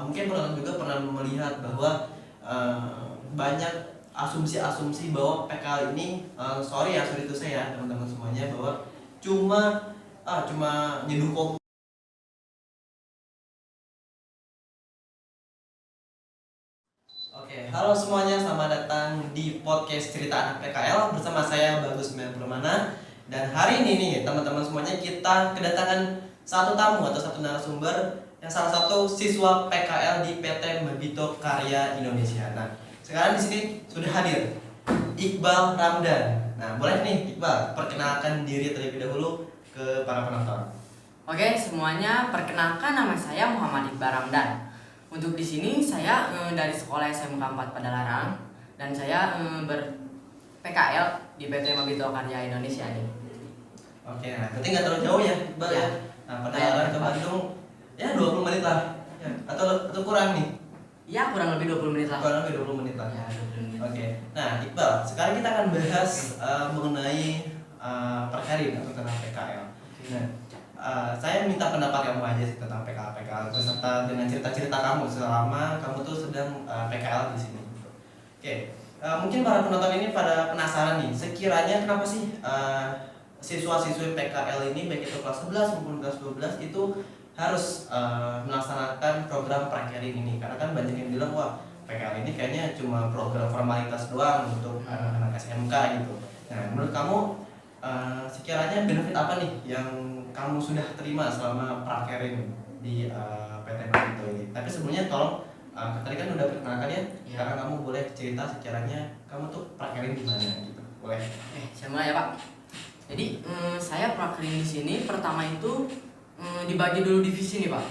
mungkin teman-teman juga pernah melihat bahwa banyak asumsi-asumsi bahwa PKL ini sorry itu saya teman-teman semuanya, bahwa cuma nyeduh kopi. Oke, halo semuanya, selamat datang di podcast Cerita Anak PKL bersama saya Bagus Permana. Dan hari ini nih teman-teman semuanya, kita kedatangan satu tamu atau satu narasumber yang salah satu siswa PKL di PT Mebito Karya Indonesia. Nah, sekarang di sini sudah hadir Iqbal Ramdan. Nah, boleh nih Iqbal perkenalkan diri terlebih dahulu ke para penonton. Oke, semuanya, perkenalkan, nama saya Muhammad Iqbal Ramdan. Untuk di sini saya dari sekolah SMK 4 Padalarang dan saya ber-PKL di PT Mebito Karya Indonesia nih. Oke, nah berarti nggak terlalu jauh ya Iqbal ya. Nah, Padalarang ke Bandung ya 20 menit lah. Ya, atau kurang nih? Ya, kurang lebih 20 menit lah. Kurang lebih 20 menit lah. Ya, 20 menit. Oke. Nah, Iqbal, sekarang kita akan bahas mengenai perkarin atau tentang PKL. Nah, saya minta pendapat kamu aja sih tentang PKL beserta dengan cerita-cerita kamu selama kamu tuh sedang PKL di sini. Oke, mungkin para penonton ini pada penasaran nih, sekiranya kenapa sih siswa-siswi PKL ini baik itu kelas 11 maupun kelas 12 itu harus melaksanakan program prakerin ini? Karena kan banyak yang bilang, wah PKL ini kayaknya cuma program formalitas doang untuk anak-anak SMK gitu. Nah, menurut kamu sekiranya benefit apa nih yang kamu sudah terima selama prakerin di PT Mebito ini? Tapi sebelumnya tolong tadi kan udah perkenalkan ya, karena kamu boleh cerita sekiranya kamu tuh prakerin di mana gitu. Boleh? Saya mulai ya Pak. Jadi saya prakerin di sini pertama itu dibagi dulu divisi nih Pak.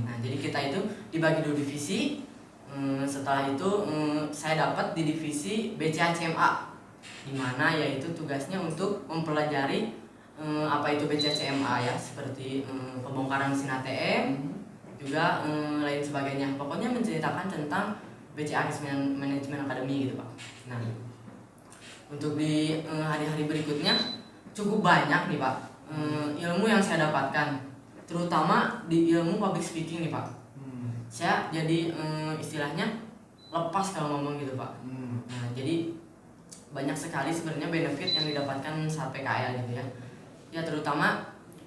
Nah, jadi kita itu dibagi dulu divisi. Setelah itu saya dapat di divisi BCA-CMA, di mana yaitu tugasnya untuk mempelajari apa itu BCA-CMA ya, seperti pembongkaran mesin ATM, juga lain sebagainya. Pokoknya menceritakan tentang BCA Risk Management Academy gitu Pak. Nah, untuk di hari-hari berikutnya cukup banyak nih Pak ilmu yang saya dapatkan, terutama di ilmu public speaking nih Pak. Saya jadi istilahnya lepas kalau ngomong gitu Pak. Nah, jadi banyak sekali sebenarnya benefit yang didapatkan saat PKL gitu ya. Ya, terutama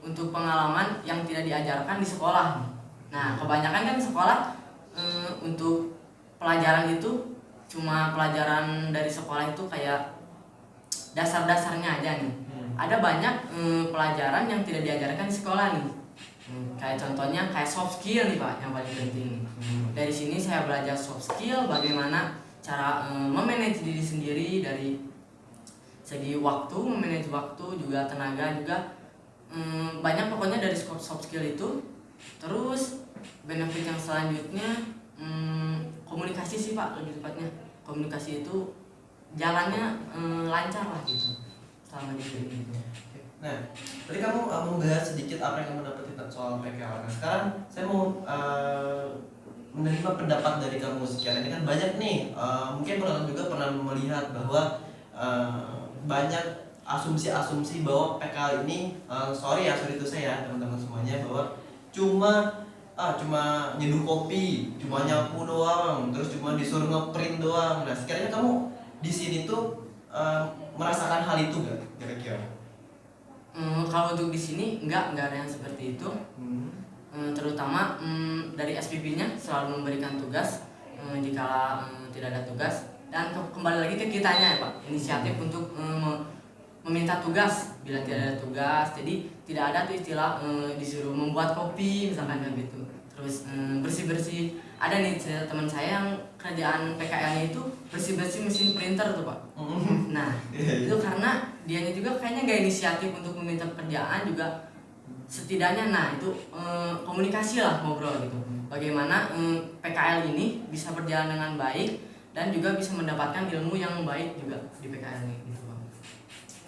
untuk pengalaman yang tidak diajarkan di sekolah. Nah, kebanyakan kan sekolah untuk pelajaran itu cuma pelajaran dari sekolah itu kayak dasar-dasarnya aja nih. Ada banyak pelajaran yang tidak diajarkan di sekolah nih. Kayak contohnya kayak soft skill nih Pak, yang paling penting. Dari sini saya belajar soft skill, bagaimana cara memanage diri sendiri dari segi waktu, memanage waktu, juga tenaga, juga banyak pokoknya dari soft skill itu. Terus benefit yang selanjutnya komunikasi sih Pak, lebih tepatnya komunikasi itu jalannya lancar lah gitu selama di sini. Nah, tadi kamu membahas sedikit apa yang kamu dapetin soal PKL. Nah, sekarang saya mau menerima pendapat dari kamu sekian. Ini kan banyak nih, mungkin teman-teman juga pernah melihat bahwa banyak asumsi-asumsi bahwa PKL ini sorry itu saya teman-teman semuanya, bahwa cuma nyeduh kopi, cuma nyapu doang, terus cuma disuruh ngeprint doang. Nah, sekiranya kamu di sini tuh merasakan hal itu gak kira-kira? Kalau untuk di sini enggak ada yang seperti itu. Terutama dari SPP-nya selalu memberikan tugas jika tidak ada tugas, dan kembali lagi ke kitanya ya Pak, inisiatif untuk meminta tugas bila tidak ada tugas. Jadi tidak ada tuh istilah disuruh membuat kopi misalkan kayak gitu. Terus bersih-bersih. Ada nih cerita teman saya yang kerjaan PKL-nya itu bersih-bersih mesin printer tuh Pak. Nah, itu karena dianya juga kayaknya gak inisiatif untuk meminta pekerjaan juga. Setidaknya itu komunikasi lah, ngobrol gitu. Bagaimana PKL ini bisa berjalan dengan baik dan juga bisa mendapatkan ilmu yang baik juga di PKL ini gitu Pak.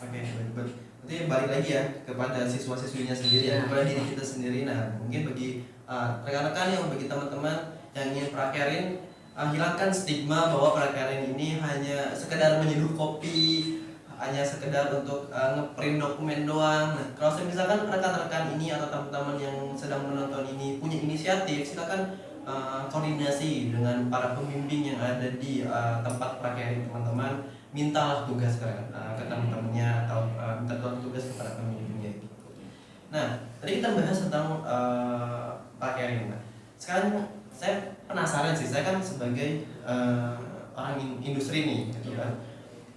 Oke, berarti balik lagi ya kepada siswa-siswinya sendiri ya, kepada diri kita sendiri. Nah, mungkin bagi rekan-rekan yang bagi teman-teman yang ingin prakerin, hilangkan stigma bahwa prakerin ini hanya sekedar menyeduh kopi, hanya sekedar untuk ngeprint dokumen doang. Nah, kalau misalkan rekan-rekan ini atau teman-teman yang sedang menonton ini punya inisiatif, silakan koordinasi dengan para pembimbing yang ada di tempat prakerin teman-teman, mintalah tugas ke teman-temannya atau minta tugas kepada pembimbingnya gitu. Nah, tadi kita bahas tentang prakerin. Sekarang saya penasaran sih, saya kan sebagai orang industri nih, gitu kan.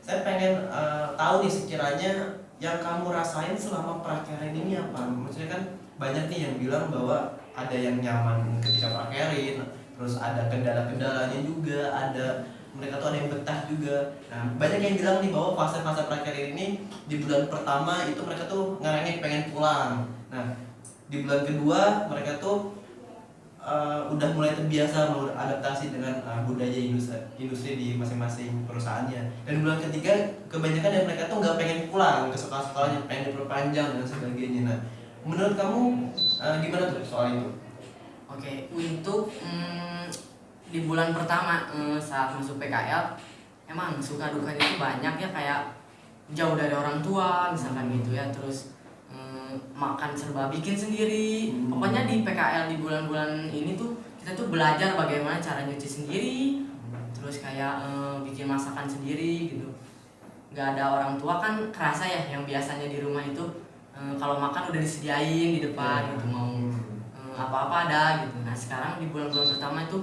Saya pengen tahu nih sekiranya yang kamu rasain selama prakerin ini apa? Maksudnya kan banyak nih yang bilang bahwa ada yang nyaman ketika prakerin, terus ada kendala-kendalanya juga, ada mereka tuh ada yang betah juga. Nah, banyak yang bilang nih bahwa fase-fase prakerin ini di bulan pertama itu mereka tuh ngerengek pengen pulang. Nah, di bulan kedua mereka tuh udah mulai terbiasa adaptasi dengan budaya industri di masing-masing perusahaannya. Dan bulan ketiga kebanyakan dari mereka tuh nggak pengen pulang ke sekolah-sekolahnya, pengen diperpanjang dan sebagainya. Nah, menurut kamu gimana tuh soal itu? Oke, untuk di bulan pertama saat masuk PKL emang suka dukanya itu banyak ya, kayak jauh dari orang tua misalkan gitu ya, terus makan serba bikin sendiri. Pokoknya di PKL di bulan-bulan ini tuh kita tuh belajar bagaimana cara nyuci sendiri, terus kayak bikin masakan sendiri gitu. Nggak ada orang tua kan kerasa ya, yang biasanya di rumah itu kalau makan udah disediain di depan gitu, mau apa-apa ada gitu. Nah sekarang di bulan-bulan pertama itu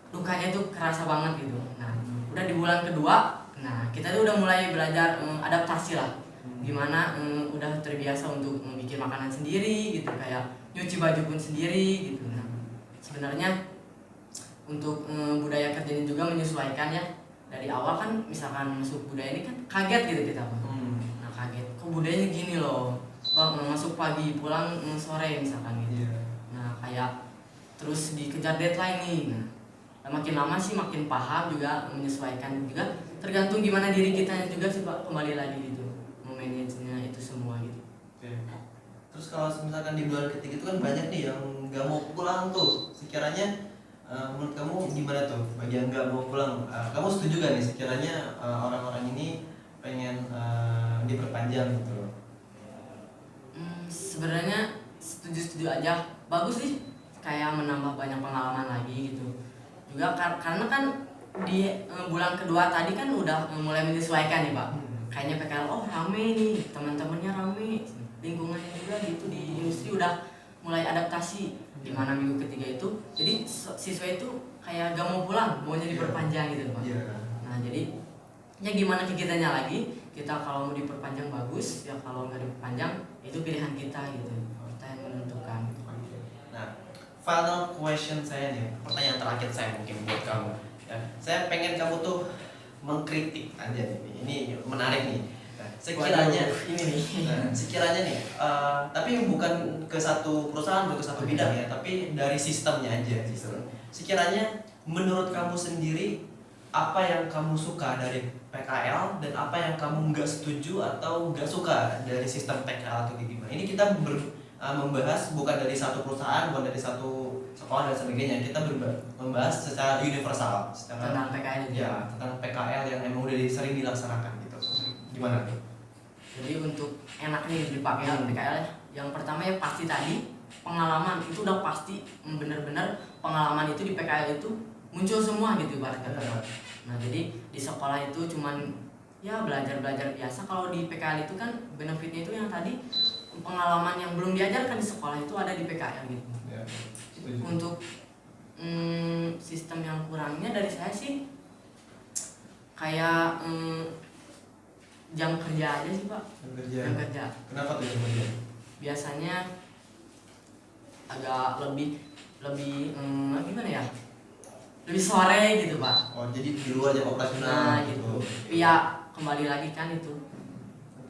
dukanya tuh kerasa banget gitu. Nah udah di bulan kedua, nah kita tuh udah mulai belajar adaptasi lah, gimana udah terbiasa untuk bikin makanan sendiri gitu, kayak nyuci baju pun sendiri gitu. Nah sebenarnya untuk budaya kerjanya juga menyesuaikan ya. Dari awal kan misalkan masuk budaya ini kan kaget gitu kita, nah kaget kok budayanya gini loh bang, masuk pagi pulang sore misalkan gitu. Nah kayak terus dikejar deadline nih. Nah makin lama sih makin paham juga, menyesuaikan juga, tergantung gimana diri kita juga sih Pak, kembali lagi gitu memanagenya itu semua gitu. Terus kalau misalkan di bulan ketiga itu kan banyak nih yang nggak mau pulang tuh, sekiranya menurut kamu gimana tuh bagi yang nggak mau pulang? Kamu setuju gak nih sekiranya orang-orang ini pengen diperpanjang gitu loh? Sebenarnya setuju-setuju aja, bagus sih, kayak menambah banyak pengalaman lagi gitu. Juga karena kan di bulan kedua tadi kan udah mulai menyesuaikan nih Pak. Kayaknya PKL oh rame nih, teman-temannya rame, lingkungannya juga gitu di industri udah mulai adaptasi. Di mana minggu ketiga itu jadi siswa itu kayak gak mau pulang, maunya diperpanjang gitu Pak. Nah jadi ya gimana kegiatannya lagi, kita kalau mau diperpanjang bagus ya, kalau nggak diperpanjang itu pilihan kita gitu, kita yang menentukan. Nah, final question saya nih, pertanyaan terakhir saya mungkin buat kamu ya. Saya pengen kamu tuh mengkritik aja nih, ini menarik nih. Nah, sekiranya ini nih, sekiranya nih, tapi bukan ke satu perusahaan, bukan ke satu bidang ya, tapi dari sistemnya aja. Sekiranya menurut kamu sendiri apa yang kamu suka dari PKL dan apa yang kamu nggak setuju atau nggak suka dari sistem PKL atau gimana? Ini kita membahas bukan dari satu perusahaan, bukan dari satu sekolah dan sebagainya. Kita membahas secara universal, tentang PKL itu. Ya, tentang PKL yang emang udah sering dilaksanakan gitu. Gimana tuh? Jadi untuk enaknya dipakai PKL, yang pertama ya pasti tadi pengalaman itu udah pasti, bener-bener pengalaman itu di PKL itu muncul semua gitu ibarat kata. Nah jadi di sekolah itu cuman ya belajar biasa. Kalau di PKL itu kan benefitnya itu yang tadi pengalaman yang belum diajarkan di sekolah itu ada di PKL gitu. Untuk sistem yang kurangnya dari saya sih kayak jam kerja aja sih Pak. Jam kerja. Kenapa tuh jam kerja? Biasanya agak lebih gimana ya? Lebih sore gitu Pak. Oh jadi di luar jam operasional. Nah gitu. Ya kembali lagi kan itu.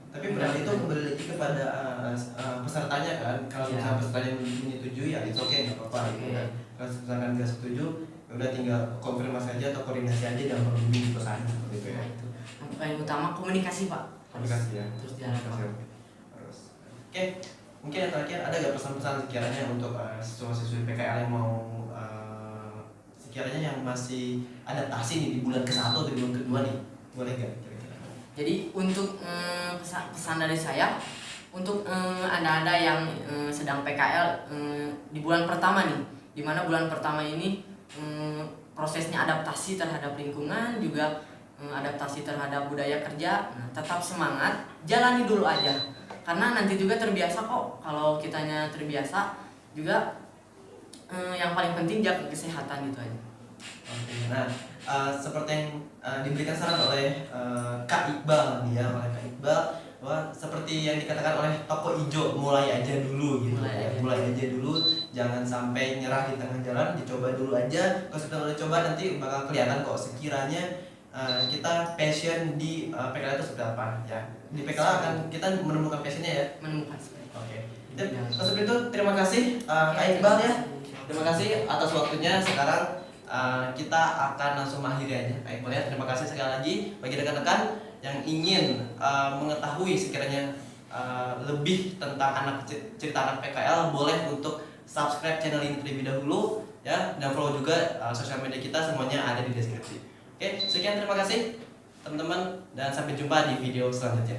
Tapi berarti itu kembali lagi kepada pesertanya kan. Kalau misalnya pesertanya menyetujui ya itu oke, nggak apa-apa gitu kan. Kalau misalkan nggak setuju, udah tinggal konfirmasi aja atau koordinasi aja dengan pembimbing perusahaan seperti itu ya. Nah itu. Yang utama komunikasi Pak. Komunikasi ya. Terus jalan Pak. Terus. Oke. Mungkin yang terakhir ada nggak pesan-pesan sekiranya untuk siswa-siswi PKL yang mau sekiranya yang masih adaptasi nih di bulan ke-1 atau di bulan kedua nih, boleh nggak kira-kira? Jadi untuk pesan dari saya, untuk anda-anda yang sedang PKL di bulan pertama nih, dimana bulan pertama ini prosesnya adaptasi terhadap lingkungan, juga adaptasi terhadap budaya kerja. Nah, tetap semangat, jalani dulu aja. Karena nanti juga terbiasa kok. Kalau kitanya terbiasa juga yang paling penting jaga kesehatan gitu aja. Oke, nah seperti yang diberikan saran oleh Kak Iqbal nih ya, oleh Kak Iqbal, bahwa seperti yang dikatakan oleh Toko Ijo, mulai aja dulu gitu ya, mulai aja dulu, jangan sampai nyerah di tengah jalan, dicoba dulu aja. Kalau sudah udah coba nanti bakal kelihatan kok sekiranya kita passion di PKL itu seperti apa ya. Di PKL akan kita menemukan passionnya ya. Menemukan sekali. Oke. Kalau seperti itu terima kasih Kak Iqbal ya. Terima kasih atas waktunya. Sekarang kita akan langsung mengakhiri aja. Kak Iqbal ya. Terima kasih sekali lagi bagi rekan-rekan yang ingin mengetahui sekiranya lebih tentang cerita anak PKL, boleh untuk subscribe channel ini terlebih dahulu ya, dan follow juga sosial media kita, semuanya ada di deskripsi. Oke, sekian, terima kasih teman-teman, dan sampai jumpa di video selanjutnya.